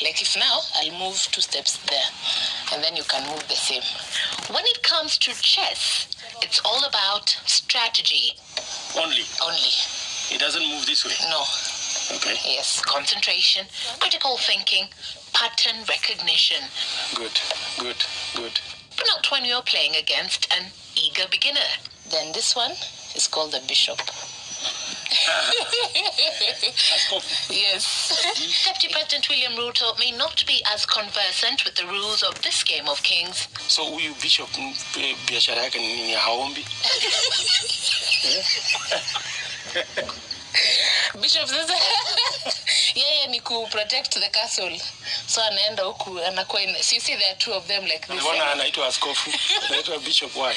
Like if now I'll move 2 steps there, and then you can move the same. When it comes to chess, it's all about strategy. Only? Only. It doesn't move this way? No. Okay. Yes, concentration, critical thinking, pattern recognition. Good. But not when you're playing against an eager beginner. Then this one is called the bishop. Yes. Deputy President William Ruto may not be as conversant with the rules of this game of kings. So huyu bishop biashara yake ni haombi? Bishop sasa yeye ni ku protect the castle. So anaenda huku anakuwa so you see there are 2 of them like this. Mbona anaitwa askofu? Anaitwa bishop why?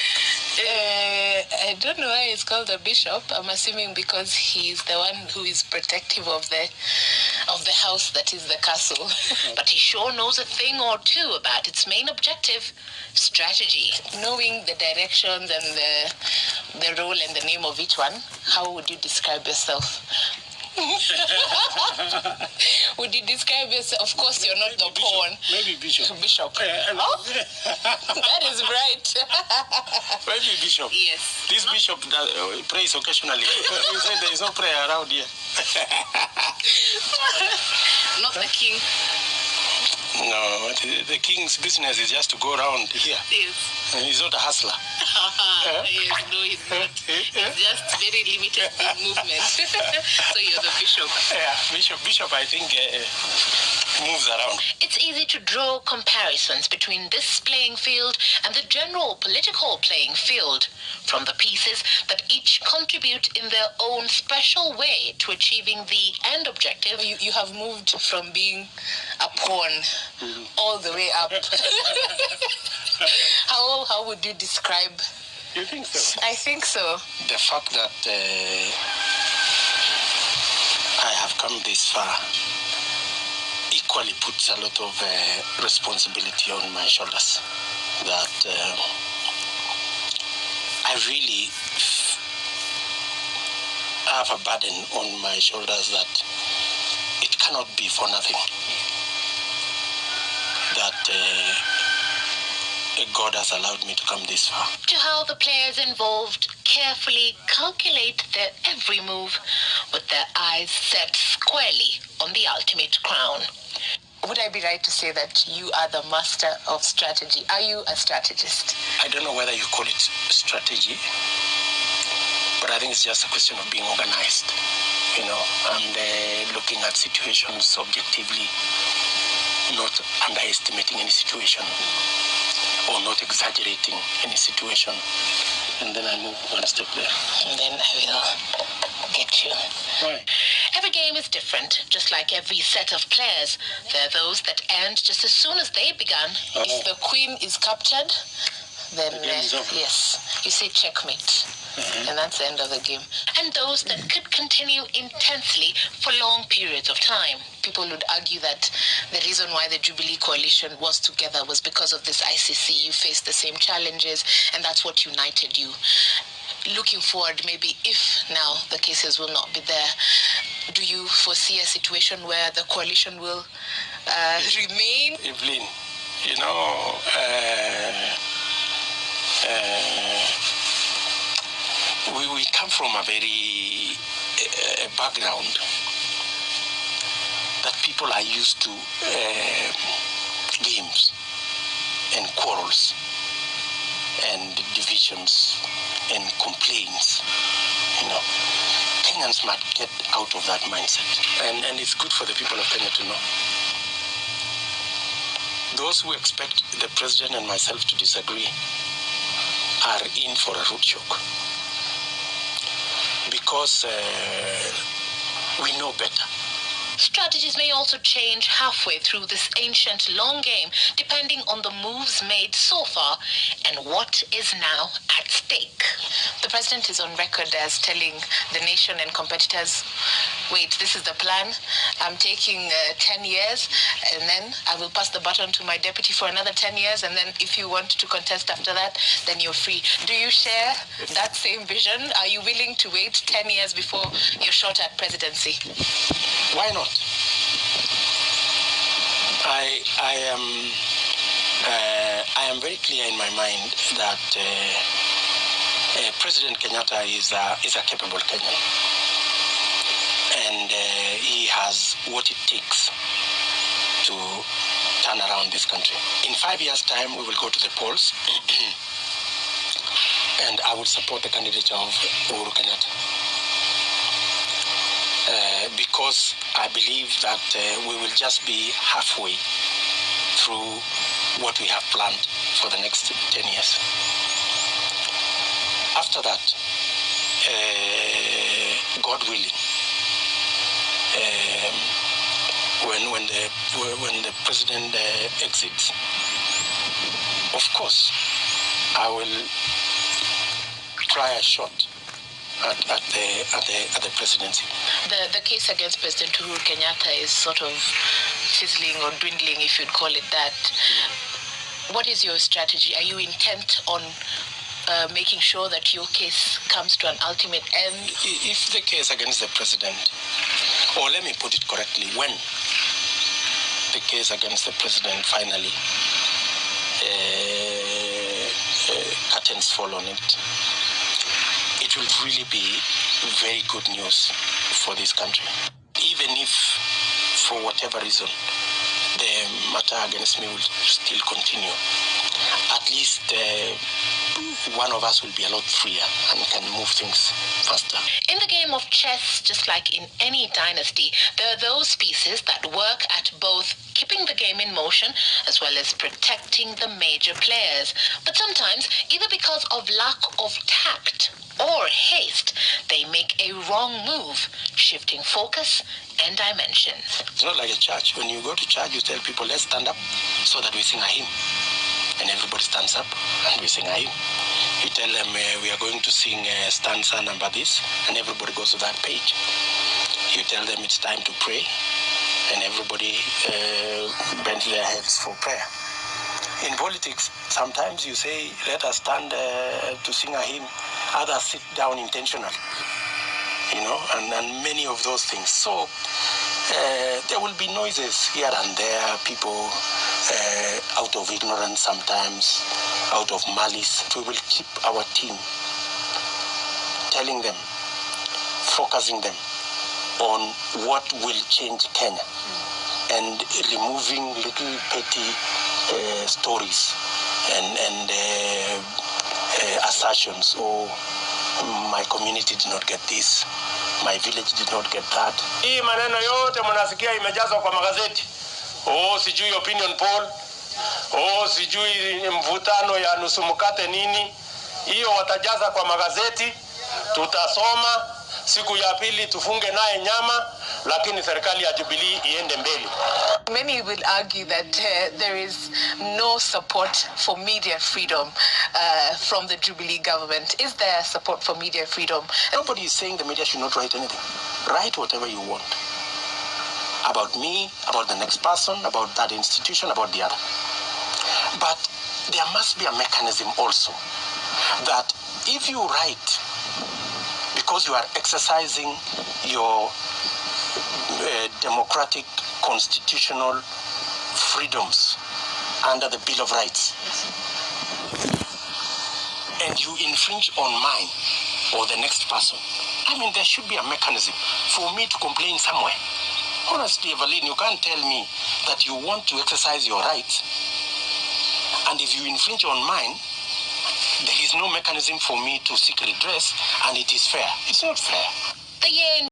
I don't know why it's called a bishop. I'm assuming because he's the one who is protective of the house that is the castle. But he sure knows a thing or 2 about its main objective, strategy. Knowing the directions and the role and the name of each one, how would you describe yourself? Would you describe yourself? Of course, you're not the pawn. Maybe bishop. Bishop. Oh, that is right. Maybe bishop. Yes. This bishop prays occasionally. You said there is no prayer around here. Not the king. No, the king's business is just to go around here. Yes. And he's not a hustler. Yes, no, he's not. He's just very limited in movement. So you're the bishop. Yeah, bishop I think moves around. It's easy to draw comparisons between this playing field and the general political playing field, from the pieces that each contribute in their own special way to achieving the end objective. You have moved from being a pawn all the way up. How would you describe? You think so? I think so. The fact that I have come this far equally puts a lot of responsibility on my shoulders. That I really have a burden on my shoulders that it cannot be for nothing. That God has allowed me to come this far. To how the players involved carefully calculate their every move with their eyes set squarely on the ultimate crown. Would I be right to say that you are the master of strategy? Are you a strategist? I don't know whether you call it strategy, but I think it's just a question of being organized, and looking at situations objectively, not underestimating any situation or not exaggerating any situation, and then I move one step there. And then I will get you. Why? Every game is different, just like every set of players. There are those that end just as soon as they began. Oh. If the queen is captured, then the game is over. Yes, you say checkmate. And that's the end of the game. And those that could continue intensely for long periods of time. People would argue that the reason why the Jubilee coalition was together was because of this ICC. You faced the same challenges, and that's what united you. Looking forward, maybe if now the cases will not be there, do you foresee a situation where the coalition will remain? Evelyn, we come from a very background that people are used to games and quarrels and divisions and complaints. Kenyans might get out of that mindset, and it's good for the people of Kenya to know. Those who expect the president and myself to disagree are in for a root shock, because we know better. Strategies may also change halfway through this ancient long game, depending on the moves made so far and what is now at stake. The president is on record as telling the nation and competitors, wait, this is the plan. I'm taking 10 years, and then I will pass the baton to my deputy for another 10 years, and then if you want to contest after that, then you're free. Do you share that same vision? Are you willing to wait 10 years before you're shot at presidency? Why not? I am very clear in my mind that President Kenyatta is a capable Kenyan, and he has what it takes to turn around this country. In 5 years' time, we will go to the polls, and I will support the candidature of Uhuru Kenyatta. Because I believe that we will just be halfway through what we have planned for the next 10 years. After that, God willing, when the president exits, of course, I will try a shot at the presidency. The case against President Uhuru Kenyatta is sort of fizzling or dwindling, if you'd call it that. What is your strategy? Are you intent on making sure that your case comes to an ultimate end? If the case against the president, or let me put it correctly, when the case against the president finally curtains fall on it, it will really be very good news for this country. Even if, for whatever reason, the matter against me will still continue, at least one of us will be a lot freer and can move things faster. In the game of chess, just like in any dynasty, there are those pieces that work at both keeping the game in motion as well as protecting the major players. But sometimes, either because of lack of tact or haste, they make a wrong move, shifting focus and dimensions. It's not like a church. When you go to church, you tell people, let's stand up so that we sing a hymn. And everybody stands up and we sing a hymn. You tell them we are going to sing stanza number this, and everybody goes to that page. You tell them it's time to pray, and everybody bends their heads for prayer. In politics, sometimes you say, let us stand to sing a hymn. Others sit down intentionally, and many of those things. So there will be noises here and there, people out of ignorance sometimes, out of malice. We will keep our team, telling them, focusing them on what will change Kenya, and removing little petty stories and assertions. Oh, my community did not get this, my village did not get that. Hii maneno yote mnasikia imejazwa kwa magazeti. Oh, sijui opinion poll. Oh, sijui mvutano ya nusu mkate nini. Hiyo watajaza kwa magazeti. Tutasoma, siku ya pili tufunge naye nyama, lakini serikali ya Jubilee iende mbele. Many will argue that there is no support for media freedom from the Jubilee government. Is there support for media freedom? Nobody is saying the media should not write anything. Write whatever you want. About me, about the next person, about that institution, about the other. But there must be a mechanism also that if you write because you are exercising your democratic constitutional freedoms under the Bill of Rights, and you infringe on mine or the next person, I mean, there should be a mechanism for me to complain somewhere. Honestly, Evelyn, you can't tell me that you want to exercise your rights, and if you infringe on mine, there is no mechanism for me to seek redress, and it is fair. It's not fair. The year